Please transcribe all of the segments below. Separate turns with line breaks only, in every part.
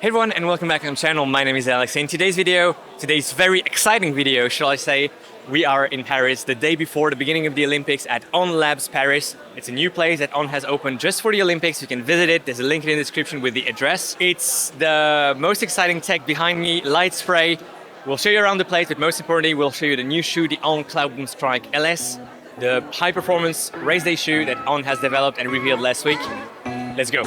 Hey everyone, and welcome back on the channel. My name is Alex. In today's very exciting video, shall I say, we are in Paris the day before the beginning of the Olympics at On Labs Paris. It's a new place that On has opened just for the Olympics. You can visit it. There's a link in the description with the address. It's the most exciting tech behind me, LightSpray. We'll show you around the place, but most importantly, we'll show you the new shoe, the On Cloudboom Strike LS, the high-performance race day shoe that On has developed and revealed last week. Let's go.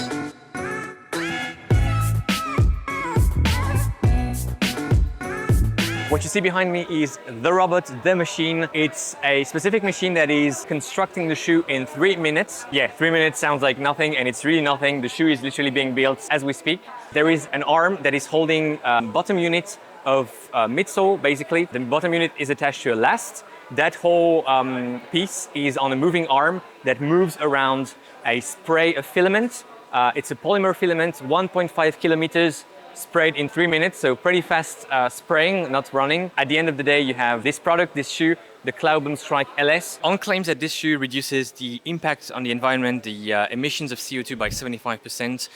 What you see behind me is the robot, the machine. It's a specific machine that is constructing the shoe in 3 minutes. Yeah, 3 minutes sounds like nothing, and it's really nothing. The shoe is literally being built as we speak. There is an arm that is holding bottom unit of midsole, basically. The bottom unit is attached to a last. That whole piece is on a moving arm that moves around a spray of filament. It's a polymer filament, 1.5 kilometers, sprayed in 3 minutes, so pretty fast spraying, not running. At the end of the day, you have this product, this shoe, the Cloudboom Strike LS. On claims that this shoe reduces the impact on the environment, the emissions of CO2 by 75%,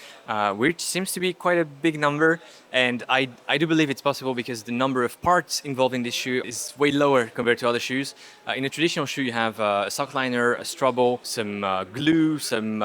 which seems to be quite a big number. And I do believe it's possible because the number of parts involved in this shoe is way lower compared to other shoes. In a traditional shoe, you have a sock liner, a straw ball, some glue, some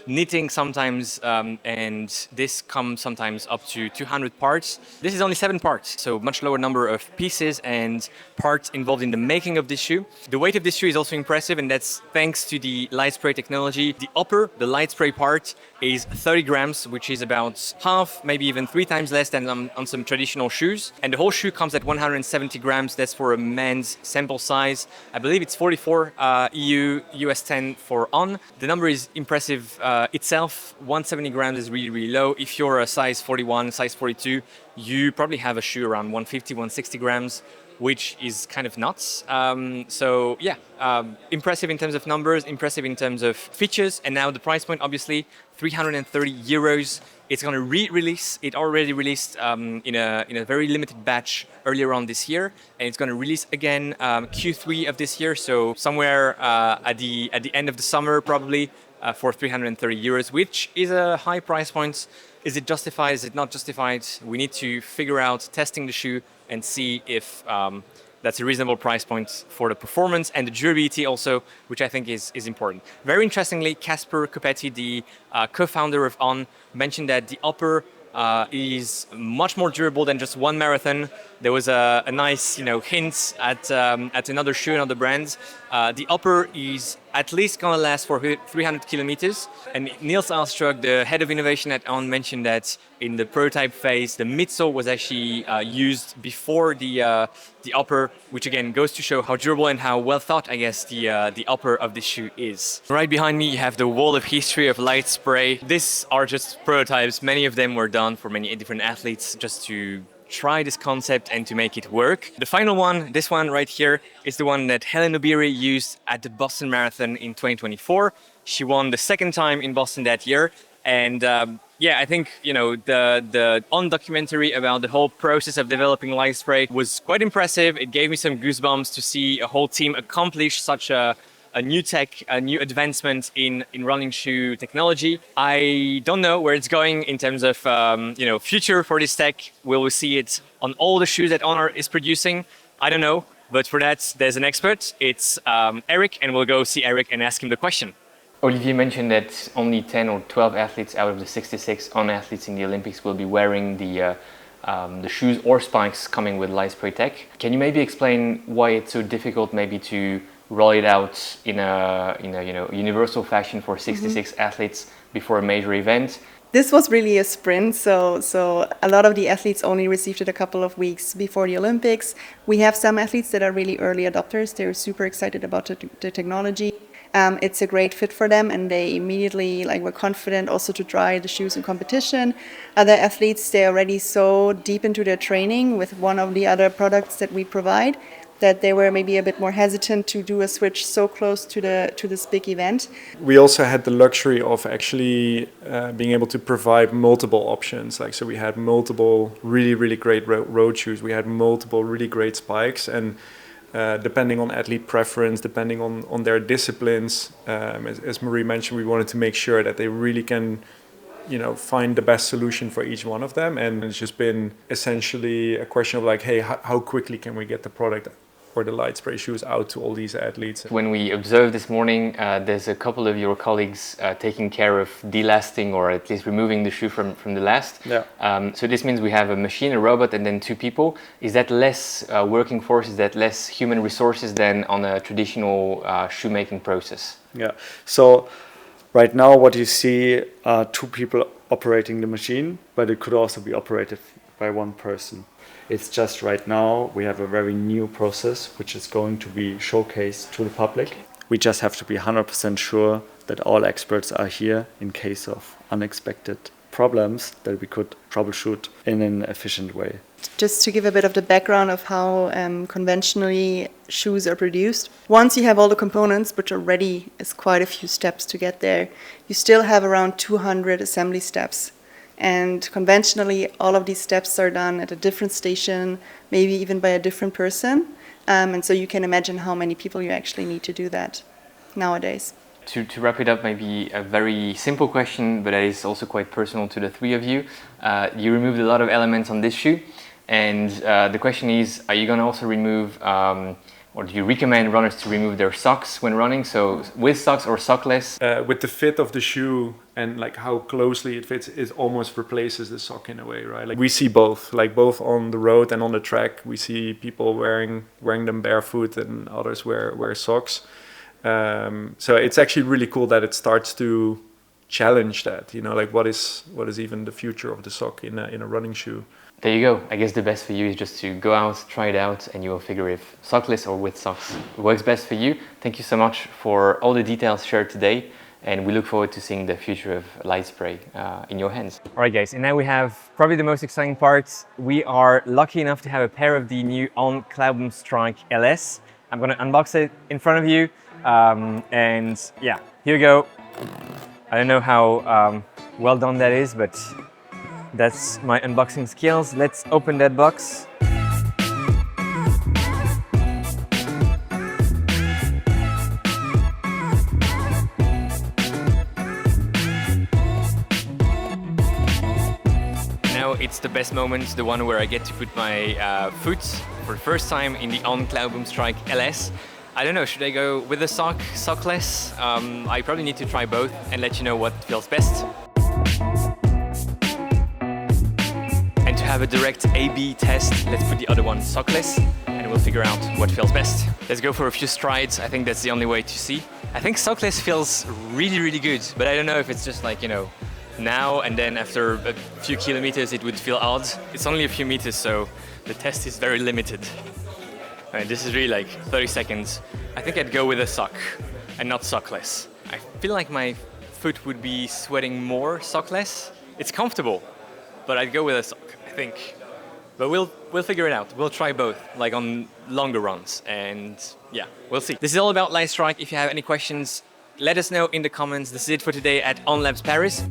knitting sometimes, and this comes sometimes up to 200 parts. This is only 7 parts, so much lower number of pieces and parts involved in the making of this shoe. The weight of this shoe is also impressive, and that's thanks to the LightSpray technology. The upper, the LightSpray part, is 30 grams, which is about half, maybe even 3 times less than on some traditional shoes. And the whole shoe comes at 170 grams. That's for a men's sample size. I believe it's 44 EU, US 10 for On. The number is impressive itself. 170 grams is really, really low. If you're a size 41, size 42, you probably have a shoe around 150, 160 grams, which is kind of nuts. So yeah, impressive in terms of numbers, impressive in terms of features, and now the price point, obviously, 330 euros. It's going to re-release. It already released in a very limited batch earlier on this year, and it's going to release again Q3 of this year. So somewhere at the end of the summer, probably for 330 euros, which is a high price point. Is it justified? Is it not justified? We need to figure out testing the shoe and see if that's a reasonable price point for the performance and the durability also, which I think is important. Very interestingly, Casper Copetti, the co-founder of On, mentioned that the upper is much more durable than just one marathon. There was a nice, hint at another shoe, another brand. The upper is at least gonna last for 300 kilometers. And Niels Alstruck, the head of innovation at On, mentioned that in the prototype phase, the midsole was actually used before the upper, which again goes to show how durable and how well thought, I guess, the upper of this shoe is. Right behind me, you have the wall of history of LightSpray. These are just prototypes. Many of them were done for many different athletes just to try this concept and to make it work. The final one, this one right here, is the one that Hellen Obiri used at the Boston Marathon in 2024. She won the 2nd time in Boston that year. And yeah, I think, the On documentary about the whole process of developing LightSpray was quite impressive. It gave me some goosebumps to see a whole team accomplish such a new tech, a new advancement in running shoe technology. I don't know where it's going in terms of future for this tech. Will we see it on all the shoes that On is producing? I don't know, but for that there's an expert. It's Eric, and we'll go see Eric and ask him the question. Olivier mentioned that only 10 or 12 athletes out of the 66 On athletes in the Olympics will be wearing the shoes or spikes coming with LightSpray tech. Can you maybe explain why it's so difficult maybe to roll it out in a universal fashion for 66 athletes before a major event?
This was really a sprint, so a lot of the athletes only received it a couple of weeks before the Olympics. We have some athletes that are really early adopters. They're super excited about the technology. It's a great fit for them, and they immediately were confident also to try the shoes in competition. Other athletes, they're already so deep into their training with one of the other products that we provide that they were maybe a bit more hesitant to do a switch so close to this big event.
We also had the luxury of actually being able to provide multiple options. So we had multiple really, really great road shoes. We had multiple really great spikes, and depending on athlete preference, depending on their disciplines, as Marie mentioned, we wanted to make sure that they really can find the best solution for each one of them. And it's just been essentially a question of like, hey, how quickly can we get the product or the LightSpray shoes out to all these athletes?
When we observed this morning, there's a couple of your colleagues taking care of delasting or at least removing the shoe from the last.
Yeah.
So this means we have a machine, a robot, and then 2 people. Is that less working force? Is that less human resources than on a traditional shoemaking process?
Yeah. So right now what you see are 2 people operating the machine, but it could also be operated by 1 person. It's just right now we have a very new process which is going to be showcased to the public. We just have to be 100% sure that all experts are here in case of unexpected problems that we could troubleshoot in an efficient way.
Just to give a bit of the background of how conventionally shoes are produced. Once you have all the components, which are ready, it's quite a few steps to get there. You still have around 200 assembly steps. And conventionally, all of these steps are done at a different station, maybe even by a different person. And so you can imagine how many people you actually need to do that nowadays.
To wrap it up, maybe a very simple question, but that is also quite personal to the 3 of you. You removed a lot of elements on this shoe. And the question is, are you going to also remove, or do you recommend runners to remove their socks when running? So with socks or sockless?
With the fit of the shoe and like how closely it fits, it almost replaces the sock in a way, right? Like we see both, like both on the road and on the track. We see people wearing them barefoot and others wear socks. So it's actually really cool that it starts to challenge that, like what is even the future of the sock in a running shoe.
There you go. I guess the best for you is just to go out, try it out, and you will figure if sockless or with socks works best for you. Thank you so much for all the details shared today, and we look forward to seeing the future of LightSpray in your hands. All right, guys, and now we have probably the most exciting part. We are lucky enough to have a pair of the new On Cloudboom Strike LS. I'm going to unbox it in front of you, and yeah, here we go. I don't know how well done that is, but that's my unboxing skills. Let's open that box. Now it's the best moment, the one where I get to put my foot for the first time in the On Cloudboom Strike LS. I don't know, should I go with the sock, sockless? I probably need to try both and let you know what feels best. To have a direct A/B test, let's put the other one sockless and we'll figure out what feels best. Let's go for a few strides. I think that's the only way to see. I think sockless feels really, really good, but I don't know if it's just like, now and then after a few kilometers it would feel odd. It's only a few meters, so the test is very limited. And this is really like 30 seconds. I think I'd go with a sock and not sockless. I feel like my foot would be sweating more sockless. It's comfortable, but I'd go with a sock, I think. But we'll figure it out. We'll try both, like on longer runs, and yeah, we'll see. This is all about LightStrike. If you have any questions, let us know in the comments. This is it for today at On Labs Paris.